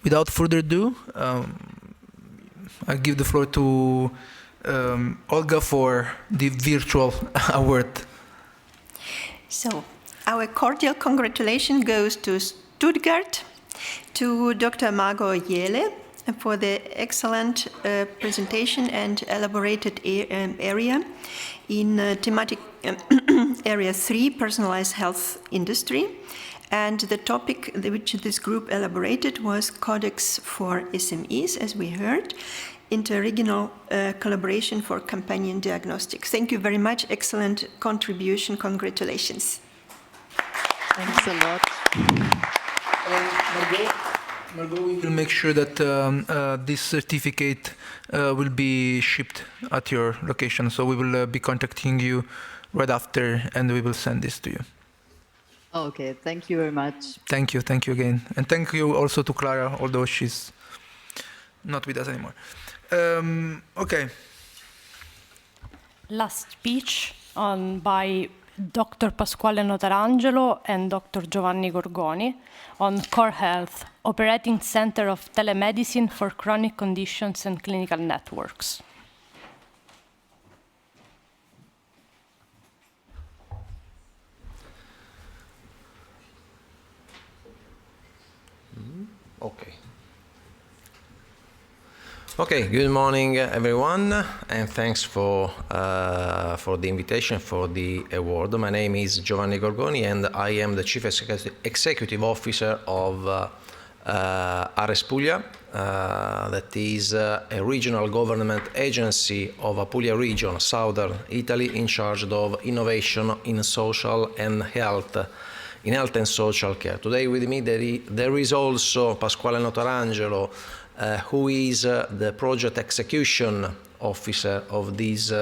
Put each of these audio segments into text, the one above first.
Without further ado, I give the floor to Olga for the virtual award. So, our cordial congratulations goes to Stuttgart, to Dr. Margot Jele for the excellent presentation and elaborated area in thematic area 3, personalized health industry. And the topic which this group elaborated was Codex for SMEs, as we heard, interregional collaboration for companion diagnostics. Thank you very much. Excellent contribution. Congratulations. Thanks a lot. Margot, we will make sure that this certificate will be shipped at your location. So we will be contacting you right after, and we will send this to you. Okay, thank you very much. Thank you again. And thank you also to Clara, although she's not with us anymore. Okay. Last speech by Dr. Pasquale Notarangelo and Dr. Giovanni Gorgoni on Core Health, Operating Center of Telemedicine for Chronic Conditions and Clinical Networks. Okay, good morning, everyone, and thanks for the invitation for the award. My name is Giovanni Gorgoni, and I am the Chief Executive Officer of Ares Puglia, that is a regional government agency of Apulia region, southern Italy, in charge of innovation in social and health, in health and social care. Today with me there is also Pasquale Notarangelo, who is the project execution officer of this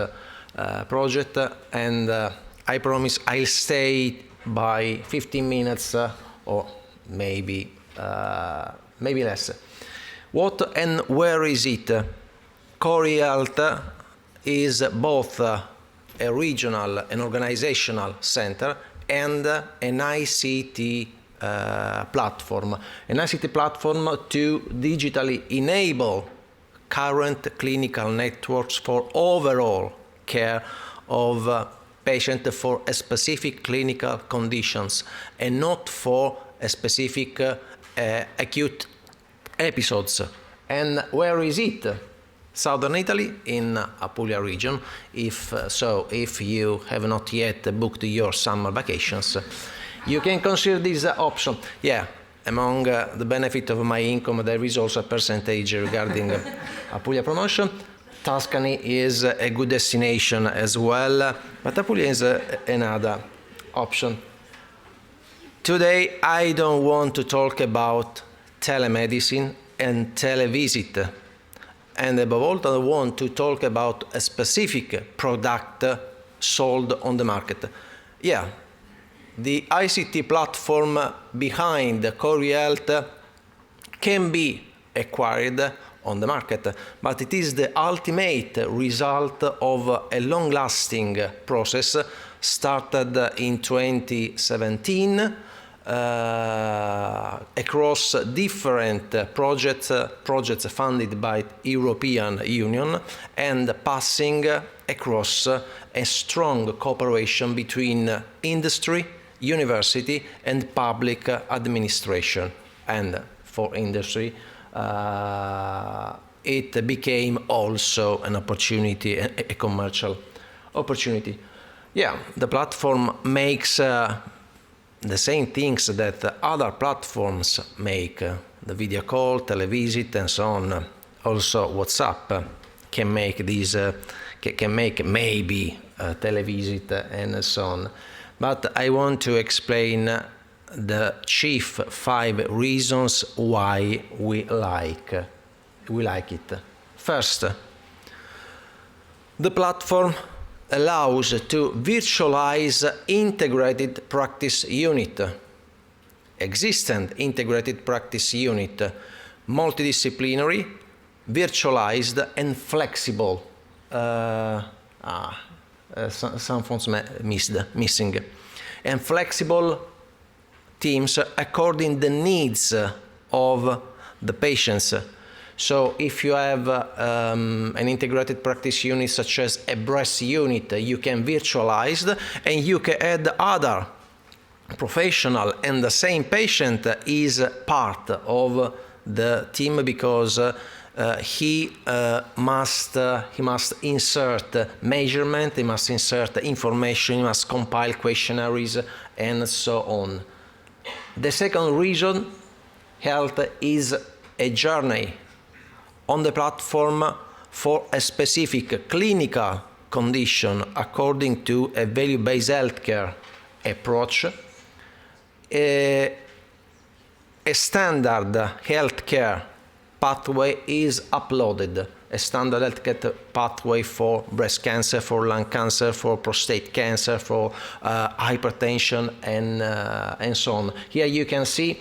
project, and I promise I'll stay by 15 minutes or maybe less. What and where is it? Core Health is both a regional and organizational center and an ICT platform. An ICT platform to digitally enable current clinical networks for overall care of patients for a specific clinical conditions and not for a specific acute episodes. And where is it? Southern Italy, in Apulia region. If you have not yet booked your summer vacations, you can consider this option. Yeah, among the benefit of my income, there is also a percentage regarding Apulia promotion. Tuscany is a good destination as well, but Apulia is another option. Today, I don't want to talk about telemedicine and televisit. And above all, I want to talk about a specific product sold on the market. Yeah. The ICT platform behind Core Health can be acquired on the market, but it is the ultimate result of a long-lasting process started in 2017 across different projects funded by European Union, and passing across a strong cooperation between industry, university and public administration. And for industry, it became also an opportunity, a commercial opportunity. Yeah, the platform makes the same things that other platforms make, the video call, televisit and so on. Also WhatsApp can make these, can make maybe televisit and so on. But I want to explain the chief 5 reasons why we like it. First, the platform allows to virtualize integrated practice unit, existent integrated practice unit, multidisciplinary, virtualized and flexible. Some fonts missing. And flexible teams according the needs of the patients. So if you have an integrated practice unit such as a breast unit, you can virtualize and you can add other professional, and the same patient is part of the team because he must insert measurement, he must insert information, he must compile questionnaires, and so on. The second reason, health is a journey on the platform for a specific clinical condition according to a value-based healthcare approach. A standard healthcare pathway is uploaded, a standard healthcare pathway for breast cancer, for lung cancer, for prostate cancer, for hypertension, and so on. Here you can see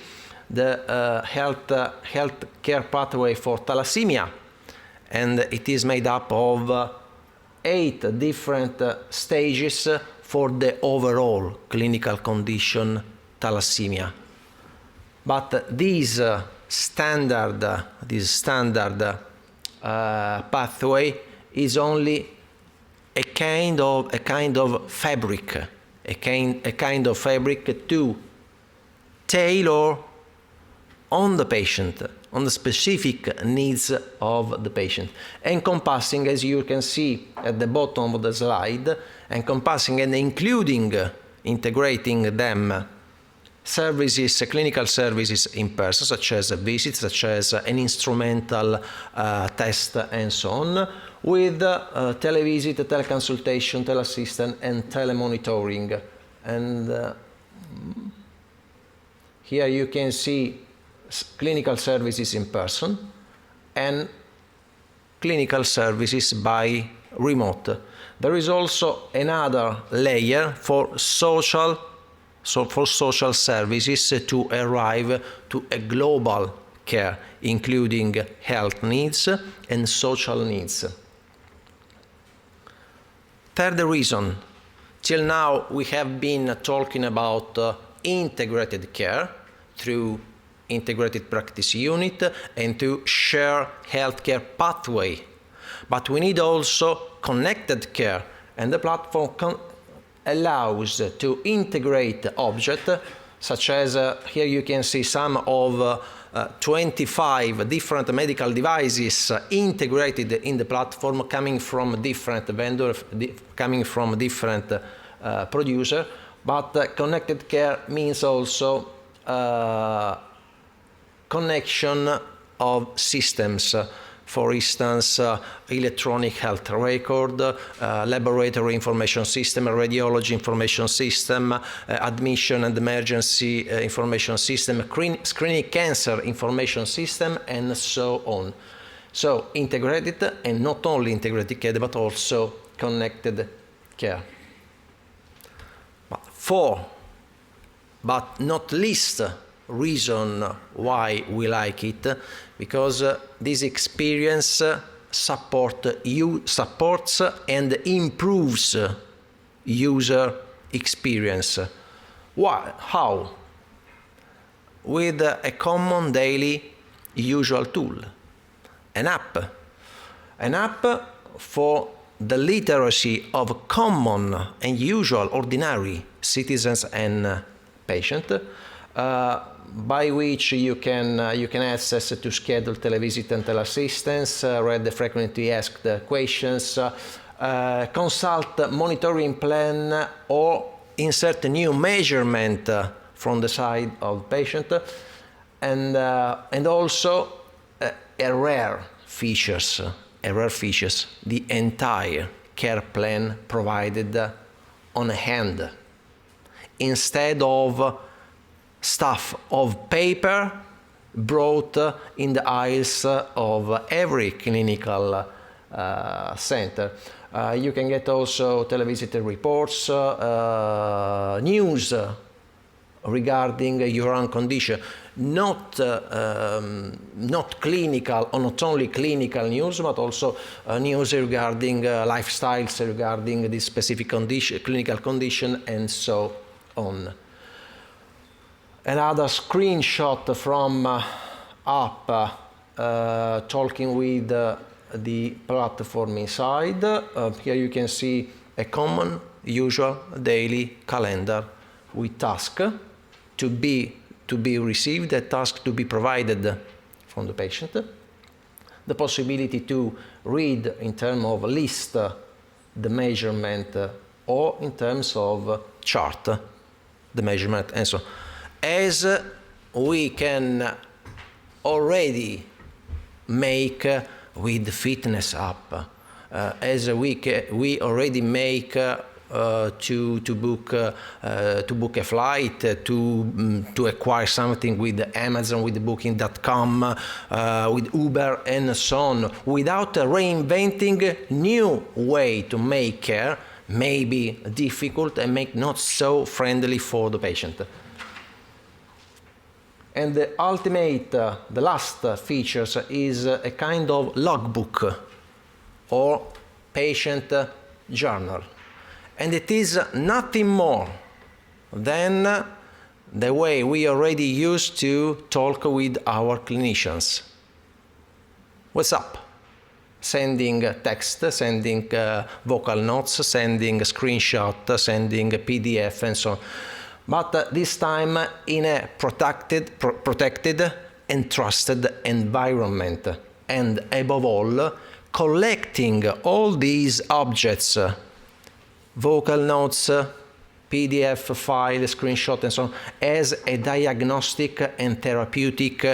the healthcare pathway for thalassemia, and it is made up of 8 different stages for the overall clinical condition thalassemia. But this standard pathway is only a kind of fabric, a kind of fabric to tailor on the patient, on the specific needs of the patient, encompassing, as you can see at the bottom of the slide, encompassing and including, integrating them, services, clinical services in person, such as a visit, such as an instrumental test, and so on, with televisit, teleconsultation, teleassistant, and telemonitoring. And here you can see clinical services in person and clinical services by remote. There is also another layer for social services to arrive to a global care, including health needs and social needs. Third reason, till now we have been talking about integrated care through integrated practice unit and to share healthcare pathway. But we need also connected care, and the platform allows to integrate objects such as here you can see some of 25 different medical devices integrated in the platform, coming from different vendors, coming from different producers. But connected care means also connection of systems. For instance, electronic health record, laboratory information system, radiology information system, admission and emergency information system, screening cancer information system, and so on. So integrated, and not only integrated care, but also connected care. Fourth, but not least, reason why we like it, because this experience supports and improves user experience. Why? How? With a common daily usual tool, an app for the literacy of common and usual ordinary citizens and patients, by which you can access to schedule televisit and teleassistance, read the frequently asked questions, consult monitoring plan, or insert a new measurement from the side of patient, and also a rare features, the entire care plan provided on hand, instead of stuff of paper brought in the aisles of every clinical center. You can get also televisit reports, news regarding your own condition, not clinical or not only clinical news, but also news regarding lifestyles, regarding this specific condition, clinical condition, and so on. Another screenshot from app talking with the platform inside. Here you can see a common, usual daily calendar with task to be received, a task to be provided from the patient, the possibility to read in terms of list the measurement or in terms of chart the measurement, and so as we can already make with the fitness app, as we already make to book a flight, to acquire something with Amazon, with Booking.com, with Uber, and so on, without reinventing new way to make care, may be difficult and make not so friendly for the patient. And the ultimate, the last features is a kind of logbook or patient journal. And it is nothing more than the way we already used to talk with our clinicians. What's up? Sending text, sending vocal notes, sending screenshot, sending PDF, and so on. But this time in a protected and trusted environment. And above all, collecting all these objects, vocal notes, PDF file, screenshot, and so on, as a diagnostic and therapeutic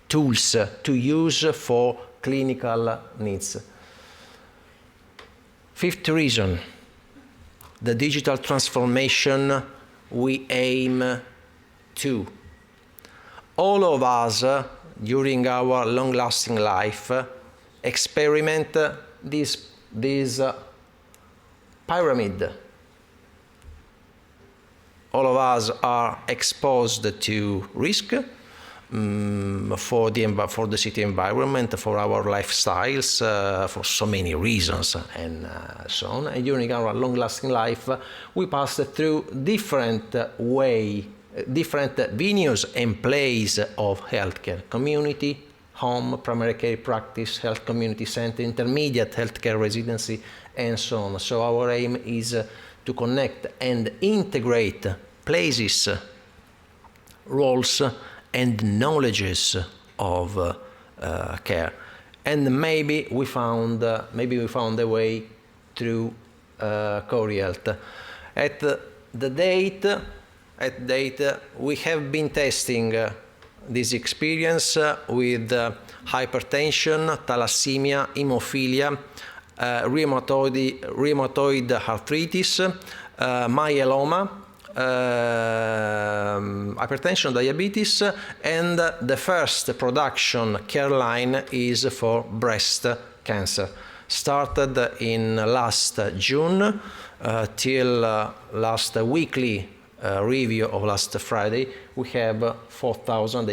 tools to use for clinical needs. Fifth reason, the digital transformation we aim to. All of us, during our long-lasting life, experiment this pyramid. All of us are exposed to risk for the city environment, for our lifestyles, for so many reasons, and so on. And during our long-lasting life, we pass through different venues and places of healthcare: community, home, primary care practice, health community center, intermediate healthcare residency, and so on. So our aim is to connect and integrate places, roles, and knowledges of care. And maybe we found a way through CoreHealth. At date, we have been testing this experience with hypertension, thalassemia, hemophilia, rheumatoid arthritis, myeloma, hypertension, diabetes, and the first production care line is for breast cancer. Started in last June till last weekly review of last Friday. We have 4,000,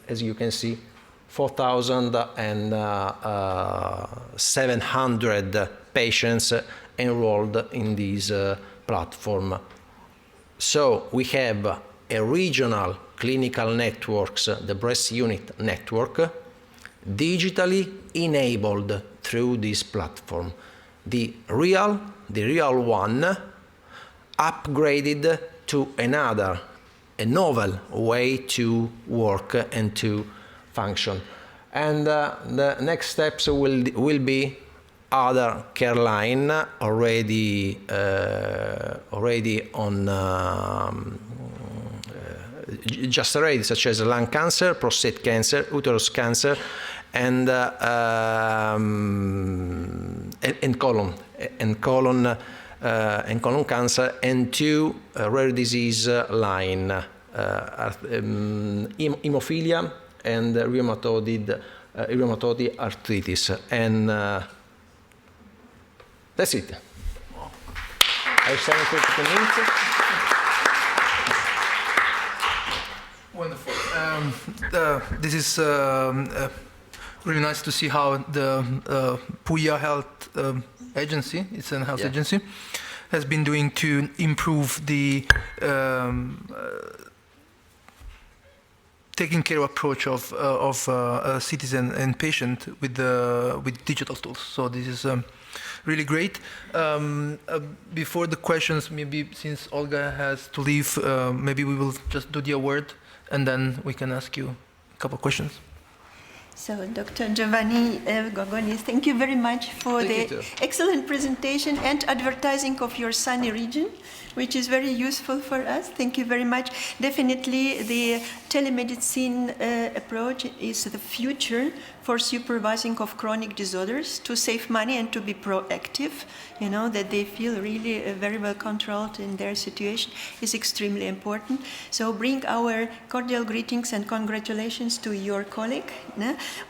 as you can see, 4,700 patients enrolled in this platform. So we have a regional clinical networks, the breast unit network, digitally enabled through this platform. The real one, upgraded to a novel way to work and to function. And the next steps will be other care line already on just ready, such as lung cancer, prostate cancer, uterus cancer, and colon cancer, and two rare disease line, hemophilia and rheumatoid arthritis, and that's it. Are 7:30 minutes? Wonderful. This is really nice to see how the Puglia Health Agency, it's a health agency, has been doing to improve the taking care approach of citizen and patient with digital tools. So this is really great. Before the questions, maybe since Olga has to leave, maybe we will just do the award and then we can ask you a couple of questions. So, Dr. Giovanni Gorgoni, thank you very much for the excellent presentation and advertising of your sunny region, which is very useful for us. Thank you very much. Definitely, the telemedicine approach is the future for supervising of chronic disorders to save money and to be proactive. You know, that they feel really very well controlled in their situation is extremely important. So bring our cordial greetings and congratulations to your colleague,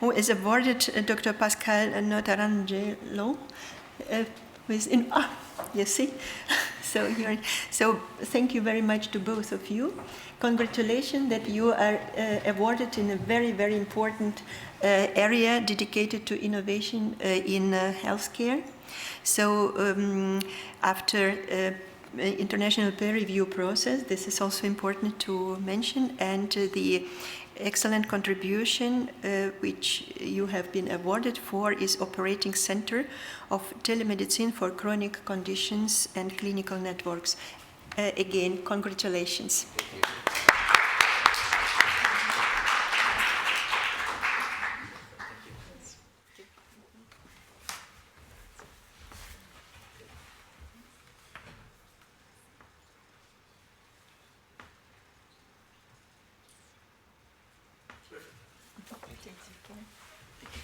who is awarded Dr. Pascal Notarangelo, who is in, you see? So thank you very much to both of you. Congratulations that you are awarded in a very, very important area dedicated to innovation in healthcare. So after international peer review process, this is also important to mention, and the excellent contribution which you have been awarded for is Operating Center of Telemedicine for Chronic Conditions and Clinical Networks. Again, congratulations.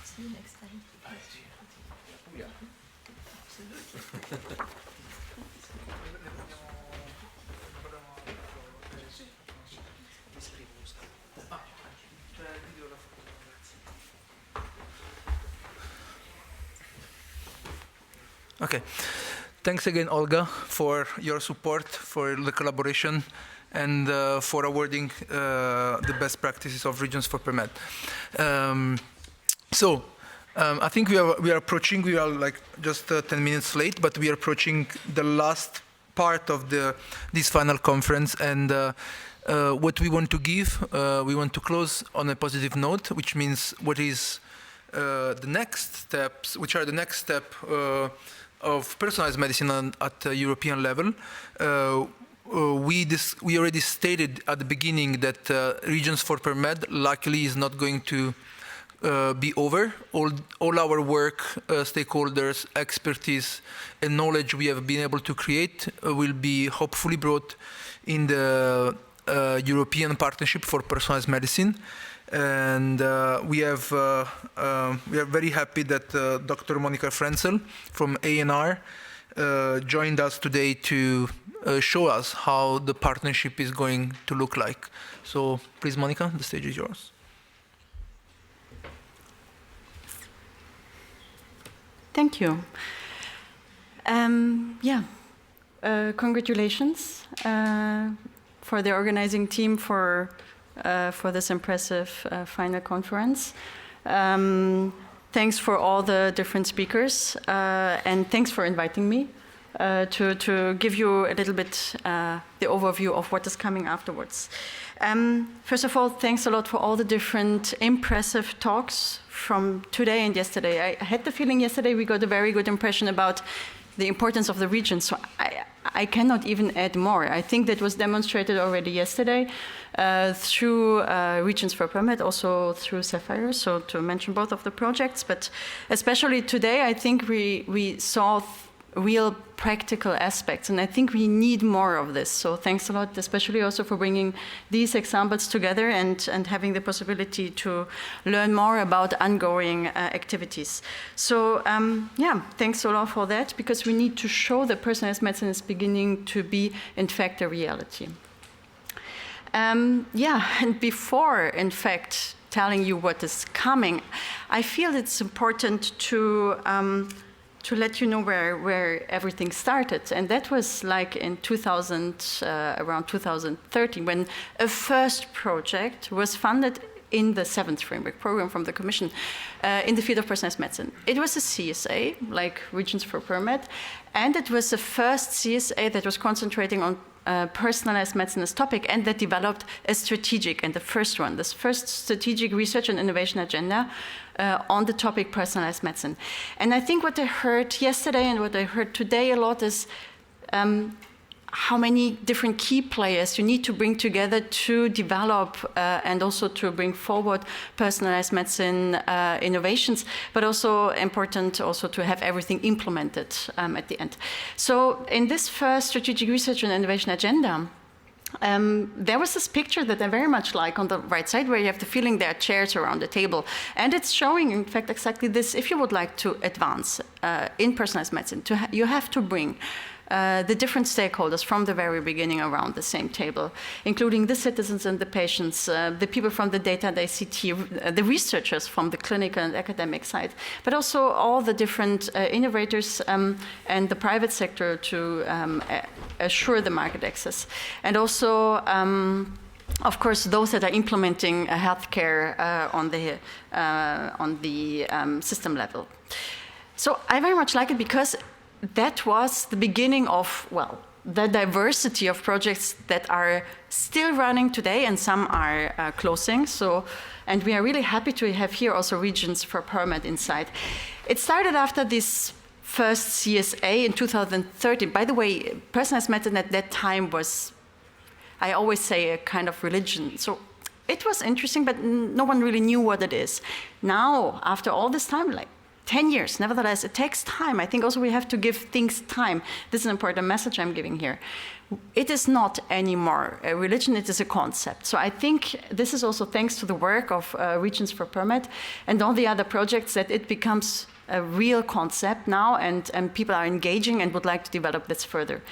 See you next time. Yeah. Absolutely. Okay. Thanks again, Olga, for your support, for the collaboration, and for awarding the best practices of Regions4PerMed. I think we are approaching, we are like just 10 minutes late, but we are approaching the last part of this final conference, and what we want to give, we want to close on a positive note, which means what is the next steps, which are the next step of personalized medicine at the European level. We already stated at the beginning that Regions4PerMed luckily is not going to be over. All our work, stakeholders, expertise, and knowledge we have been able to create will be hopefully brought in the European Partnership for Personalized Medicine. And we are very happy that Dr. Monica Frenzel from ANR joined us today to show us how the partnership is going to look like. So please, Monica, the stage is yours. Thank you. Congratulations for the organizing team for this impressive final conference. Thanks for all the different speakers, and thanks for inviting me to give you a little bit the overview of what is coming afterwards. First of all, thanks a lot for all the different impressive talks from today and yesterday. I had the feeling yesterday we got a very good impression about the importance of the region, so I cannot even add more. I think that was demonstrated already yesterday through Regions4PerMed, also through Sapphire, so to mention both of the projects, but especially today I think we saw real practical aspects, and I think we need more of this. So thanks a lot, especially also for bringing these examples together and having the possibility to learn more about ongoing activities. So thanks a lot for that, because we need to show that personalized medicine is beginning to be, in fact, a reality. And before, in fact, telling you what is coming, I feel it's important to let you know where everything started. And that was like in around 2013, when a first project was funded in the 7th framework program from the Commission in the field of personalized medicine. It was a CSA, like Regions4PerMed, and it was the first CSA that was concentrating on personalized medicine as topic, and that developed a strategic, and this first strategic research and innovation agenda on the topic personalized medicine. And I think what I heard yesterday and what I heard today a lot is how many different key players you need to bring together to develop and also to bring forward personalized medicine innovations, but also important also to have everything implemented at the end. So in this first strategic research and innovation agenda, there was this picture that I very much like on the right side, where you have the feeling there are chairs around the table. And it's showing, in fact, exactly this. If you would like to advance in personalized medicine, you have to bring the different stakeholders from the very beginning around the same table, including the citizens and the patients, the people from the data and ICT, the researchers from the clinical and academic side, but also all the different innovators and the private sector to assure the market access. And also, of course, those that are implementing healthcare on the system level. So I very much like it because that was the beginning of, well, the diversity of projects that are still running today, and some are closing. So, and we are really happy to have here also Regions4PerMed inside. It started after this first CSA in 2013. By the way, personalized medicine at that time was, I always say, a kind of religion. So it was interesting, but no one really knew what it is. Now, after all this time, like 10 years, nevertheless, it takes time. I think also we have to give things time. This is an important message I'm giving here. It is not anymore a religion, it is a concept. So I think this is also thanks to the work of Regions4PerMed and all the other projects that it becomes a real concept now, and people are engaging and would like to develop this further.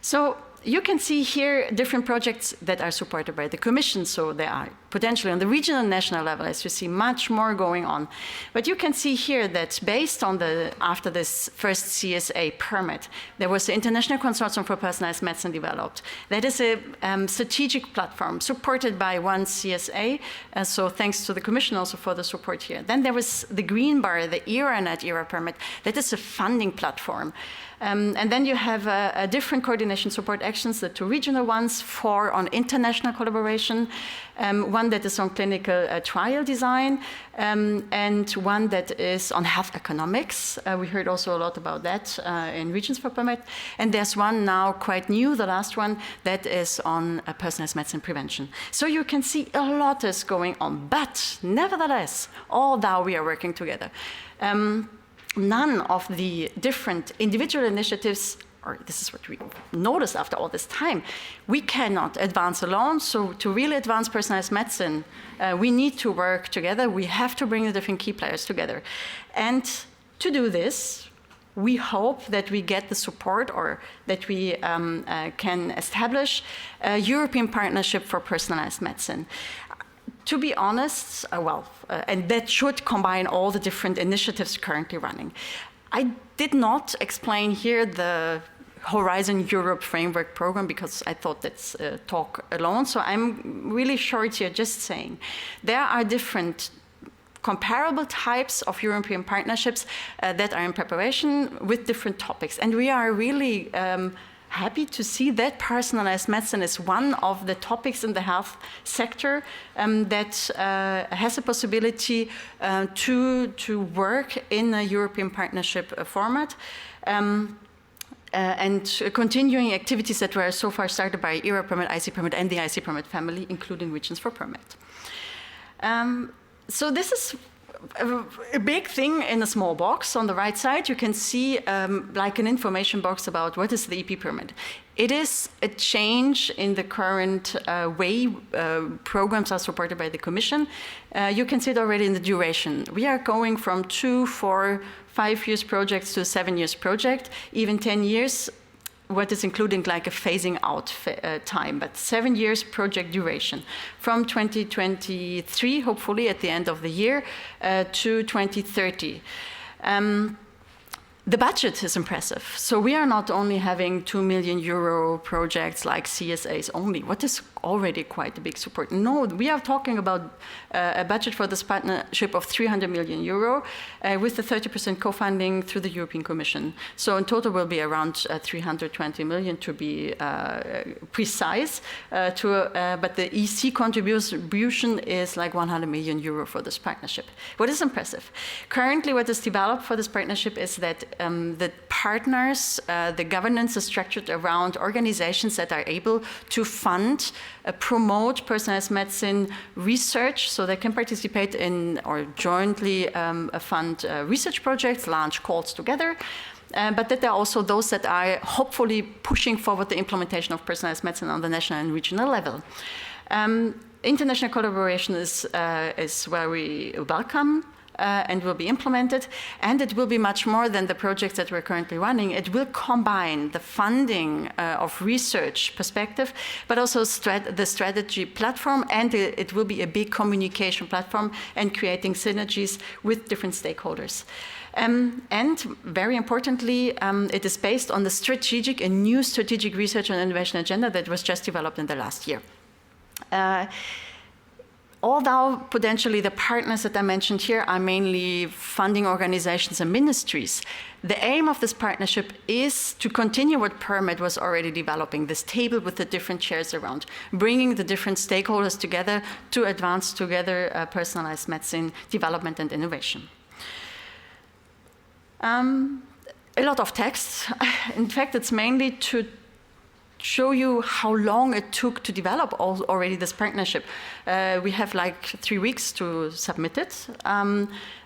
So you can see here different projects that are supported by the Commission, so they are potentially on the regional and national level, as you see, much more going on. But you can see here that based on after this first CSA permit, there was the International Consortium for Personalized Medicine developed. That is a strategic platform supported by one CSA, so thanks to the Commission also for the support here. Then there was the green bar, the ERA permit, that is a funding platform. And then you have a different coordination support actions, the two regional ones, 4 on international collaboration, one that is on clinical trial design, and one that is on health economics. We heard also a lot about that in Regions4PerMed. And there's one now quite new, the last one, that is on personalized medicine prevention. So you can see a lot is going on, but nevertheless, all now we are working together. None of the different individual initiatives, or this is what we noticed after all this time, we cannot advance alone. So to really advance personalized medicine, we need to work together. We have to bring the different key players together. And to do this, we hope that we get the support, or that we can establish a European partnership for personalized medicine. To be honest, and that should combine all the different initiatives currently running. I did not explain here the Horizon Europe Framework Program because I thought that's a talk alone. So I'm really short here, just saying there are different comparable types of European partnerships that are in preparation with different topics. And we are really happy to see that personalized medicine is one of the topics in the health sector that has a possibility to work in a European partnership format. And continuing activities that were so far started by ERA-PerMed, IC-PerMed, and the IC-PerMed family, including Regions4PerMed. So this is a big thing in a small box. On the right side, you can see like an information box about what is the EP permit. It is a change in the current way programs are supported by the Commission. You can see it already in the duration. We are going from 2, 4, 5 years projects to a 7 years project, even 10 years. What is including like a phasing out time, but 7 years project duration from 2023, hopefully at the end of the year, to 2030. The budget is impressive. So we are not only having €2 million projects like CSAs only. What is already quite a big support. No, we are talking about a budget for this partnership of 300 million euro with the 30% co-funding through the European Commission. So in total will be around 320 million to be precise. But the EC contribution is like 100 million euro for this partnership. What is impressive? Currently, what is developed for this partnership is that the partners, the governance is structured around organizations that are able to fund, promote personalized medicine research, so they can participate in or jointly fund research projects, launch calls together. But that there are also those that are hopefully pushing forward the implementation of personalized medicine on the national and regional level. International collaboration is very welcome. And will be implemented, and it will be much more than the projects that we're currently running. It will combine the funding of research perspective, but also the strategy platform, and it will be a big communication platform and creating synergies with different stakeholders. And very importantly, it is based on the new strategic research and innovation agenda that was just developed in the last year. Although potentially the partners that I mentioned here are mainly funding organizations and ministries, the aim of this partnership is to continue what PerMed was already developing, this table with the different chairs around, bringing the different stakeholders together to advance together personalized medicine development and innovation. A lot of text. In fact, it's mainly to show you how long it took to develop already this partnership. We have like 3 weeks to submit it,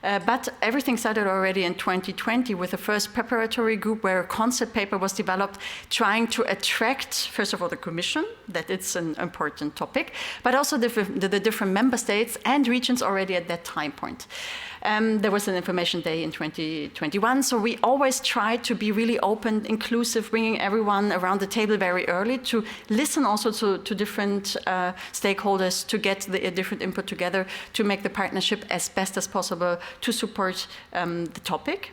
but everything started already in 2020 with the first preparatory group where a concept paper was developed trying to attract, first of all, the Commission, that it's an important topic, but also the different member states and regions already at that time point. There was an information day in 2021, so we always try to be really open, inclusive, bringing everyone around the table very early to listen also to different stakeholders, to get the different input together, to make the partnership as best as possible to support the topic.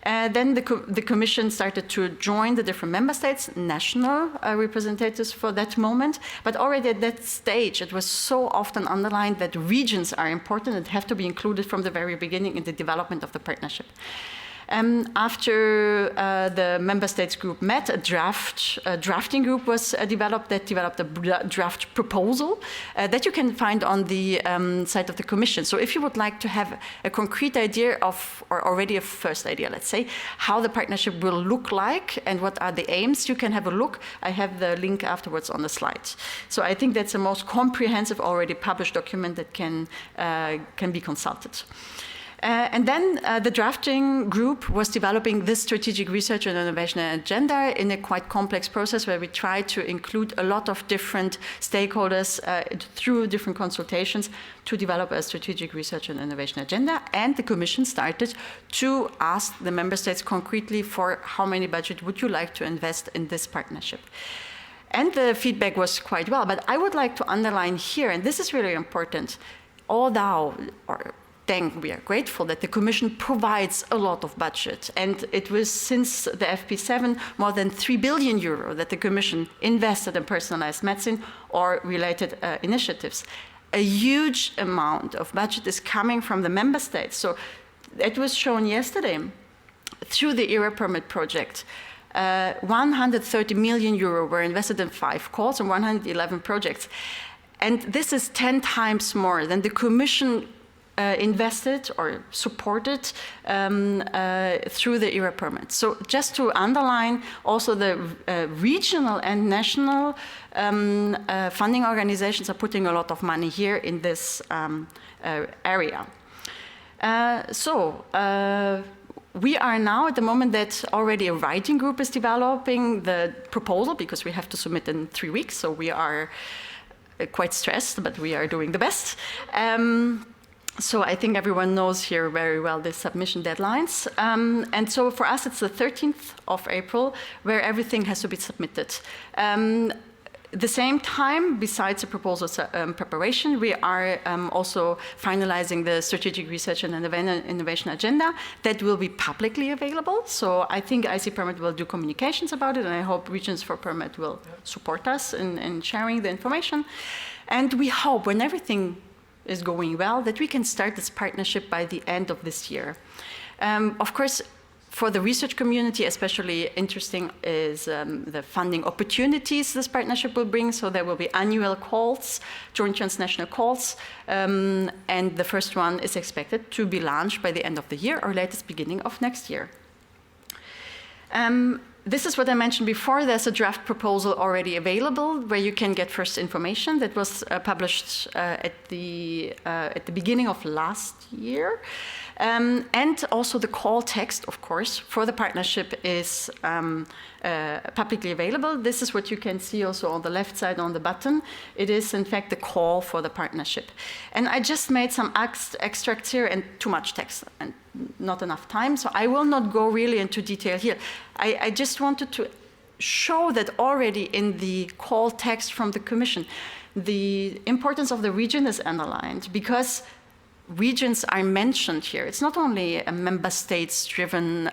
Then the Commission started to join the different member states, national representatives for that moment. But already at that stage, it was so often underlined that regions are important and have to be included from the very beginning in the development of the partnership. After the member states group met, a drafting group was developed that developed a draft proposal that you can find on the site of the Commission. So if you would like to have a concrete idea of, or already a first idea, let's say, how the partnership will look like and what are the aims, you can have a look. I have the link afterwards on the slide. So I think that's the most comprehensive already published document that can be consulted. And then the drafting group was developing this strategic research and innovation agenda in a quite complex process where we tried to include a lot of different stakeholders through different consultations to develop a strategic research and innovation agenda. And the Commission started to ask the member states concretely for how many budget would you like to invest in this partnership. And the feedback was quite well, but I would like to underline here, and this is really important, we are grateful that the Commission provides a lot of budget. And it was since the FP7 more than 3 billion euro that the Commission invested in personalized medicine or related initiatives. A huge amount of budget is coming from the member states. So it was shown yesterday through the ERA-PerMed project. 130 million euro were invested in 5 calls and 111 projects. And this is 10 times more than the Commission invested or supported through the ERA-PerMed. So just to underline, also the regional and national funding organizations are putting a lot of money here in this area. We are now at the moment that already a writing group is developing the proposal because we have to submit in 3 weeks. So we are quite stressed, but we are doing the best. So I think everyone knows here very well the submission deadlines. And so for us, it's the 13th of April where everything has to be submitted. At the same time, besides the proposal preparation, we are also finalizing the strategic research and innovation agenda that will be publicly available. So I think IC-PerMed will do communications about it, and I hope Regions4PerMed will support us in sharing the information. And we hope, when everything is going well, that we can start this partnership by the end of this year. Of course, for the research community, especially interesting is the funding opportunities this partnership will bring. So there will be annual calls, joint transnational calls, and the first one is expected to be launched by the end of the year or latest beginning of next year. This is what I mentioned before. There's a draft proposal already available where you can get first information that was published at the beginning of last year. And also the call text, of course, for the partnership is publicly available. This is what you can see also on the left side on the button. It is, in fact, the call for the partnership. And I just made some extracts here and too much text and not enough time, so I will not go really into detail here. I just wanted to show that already in the call text from the Commission, the importance of the region is underlined because regions are mentioned here. It's not only a member states-driven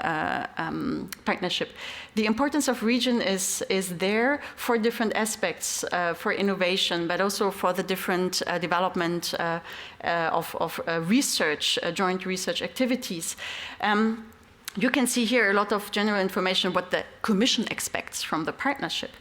partnership. The importance of region is there for different aspects, for innovation, but also for the different development of research, joint research activities. You can see here a lot of general information what the Commission expects from the partnership.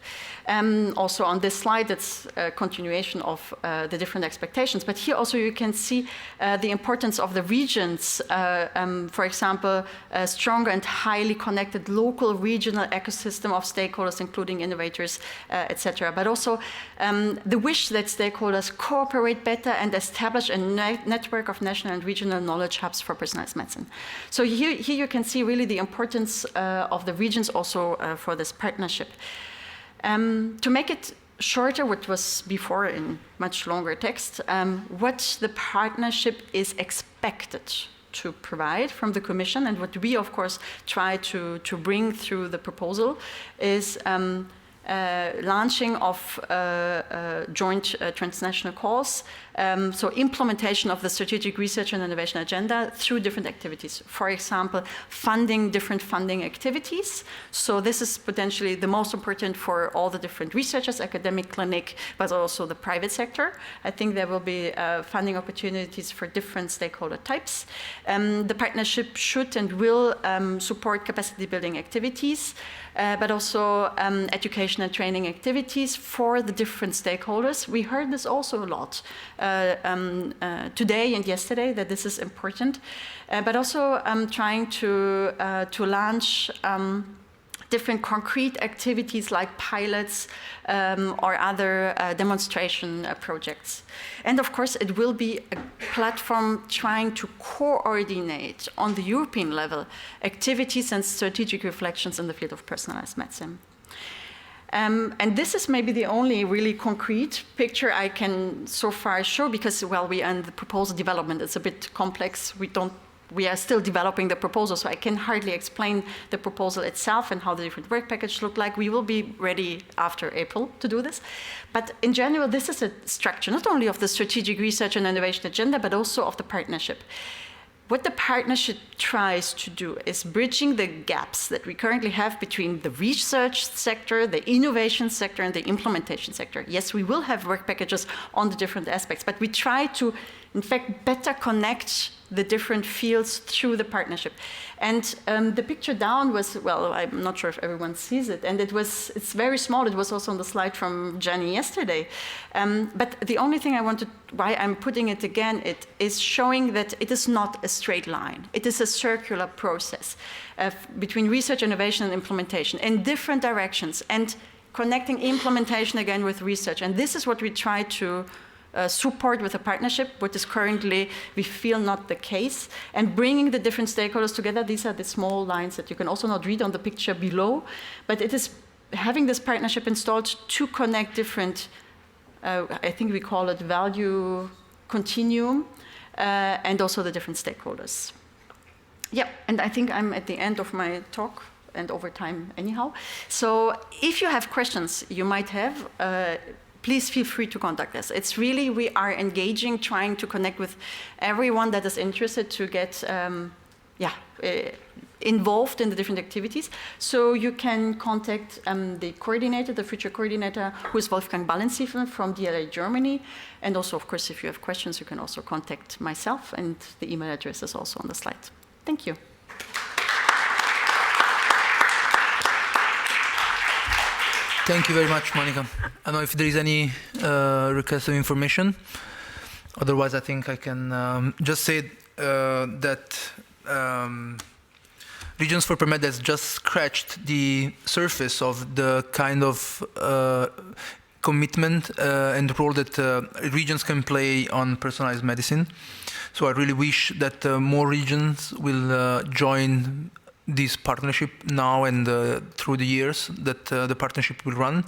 Also on this slide, it's a continuation of the different expectations. But here also you can see the importance of the regions. For example, a stronger and highly connected local regional ecosystem of stakeholders, including innovators, etc. But also the wish that stakeholders cooperate better and establish a network of national and regional knowledge hubs for personalized medicine. So here you can see really the importance of the regions also for this partnership. To make it shorter, what was before in much longer text, what the partnership is expected to provide from the Commission and what we, of course, try to bring through the proposal is launching of joint transnational calls, so implementation of the strategic research and innovation agenda through different activities. For example, funding different funding activities. So this is potentially the most important for all the different researchers, academic, clinic, but also the private sector. I think there will be funding opportunities for different stakeholder types. The partnership should and will support capacity building activities, but also education and training activities for the different stakeholders. We heard this also a lot today and yesterday, that this is important, but also trying to launch different concrete activities like pilots or other demonstration projects. And of course, it will be a platform trying to coordinate on the European level activities and strategic reflections in the field of personalized medicine. And this is maybe the only really concrete picture I can so far show because, well, we are in the proposal development. It's a bit complex. We are still developing the proposal, so I can hardly explain the proposal itself and how the different work packages look like. We will be ready after April to do this. But in general, this is a structure, not only of the strategic research and innovation agenda, but also of the partnership. What the partnership tries to do is bridging the gaps that we currently have between the research sector, the innovation sector, and the implementation sector. Yes, we will have work packages on the different aspects, but we try to, in fact, better connect the different fields through the partnership. And the picture down was, well, I'm not sure if everyone sees it, and it's very small. It was also on the slide from Jenny yesterday. But the only thing why I'm putting it again, it is showing that it is not a straight line. It is a circular process between research, innovation, and implementation in different directions, and connecting implementation again with research. And this is what we try to support with a partnership, what is currently, we feel, not the case, and bringing the different stakeholders together. These are the small lines that you can also not read on the picture below, but it is having this partnership installed to connect different, I think we call it value continuum, and also the different stakeholders. Yeah, and I think I'm at the end of my talk. and over time anyhow. So if you have questions you might have, please feel free to contact us. It's really, we are engaging, trying to connect with everyone that is interested to get involved in the different activities. So you can contact the coordinator, the future coordinator, who is Wolfgang Ballensiefen from DLA Germany. And also, of course, if you have questions, you can also contact myself, and the email address is also on the slide. Thank you. Thank you very much, Monica. I don't know if there is any request of information. Otherwise, I think I can just say that Regions4PerMed has just scratched the surface of the kind of commitment and role that regions can play on personalized medicine. So I really wish that more regions will join this partnership now and through the years that the partnership will run.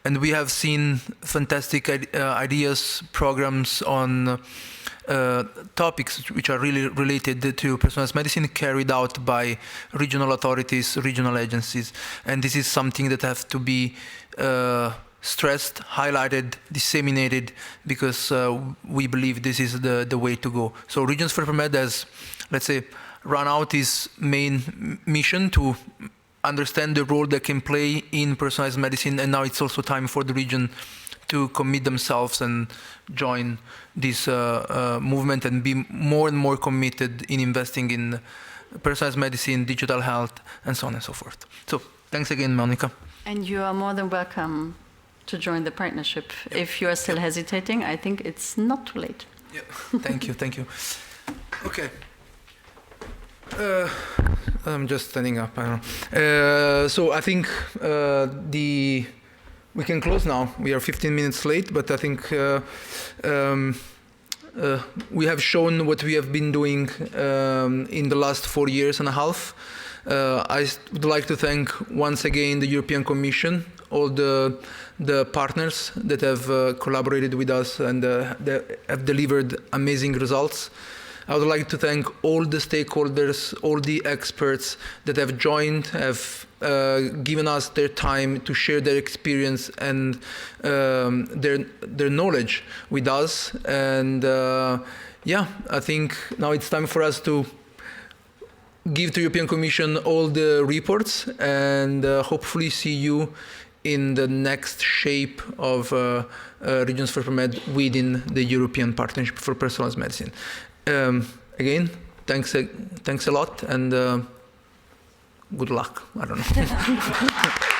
And we have seen fantastic ideas, programs on topics which are really related to personalized medicine carried out by regional authorities, regional agencies. And this is something that has to be stressed, highlighted, disseminated, because we believe this is the way to go. So Regions4PerMed has, let's say, run out its main mission to understand the role they can play in personalized medicine, and now it's also time for the region to commit themselves and join this movement and be more and more committed in investing in personalized medicine, digital health, and so on and so forth. So thanks again, Monica. And you are more than welcome to join the partnership. Yep. If you are still hesitating, I think it's not too late. Yeah. Thank you, thank you. Okay. I'm just standing up. I don't know. So I think we can close now. We are 15 minutes late, but I think we have shown what we have been doing in the last 4 years and a half. I would like to thank once again the European Commission, all the partners that have collaborated with us and that have delivered amazing results. I would like to thank all the stakeholders, all the experts that have joined, have given us their time to share their experience and their knowledge with us. And yeah, I think now it's time for us to give the European Commission all the reports and hopefully see you in the next shape of Regions4PerMed within the European Partnership for Personalized Medicine. Again, thanks a lot, and good luck. I don't know.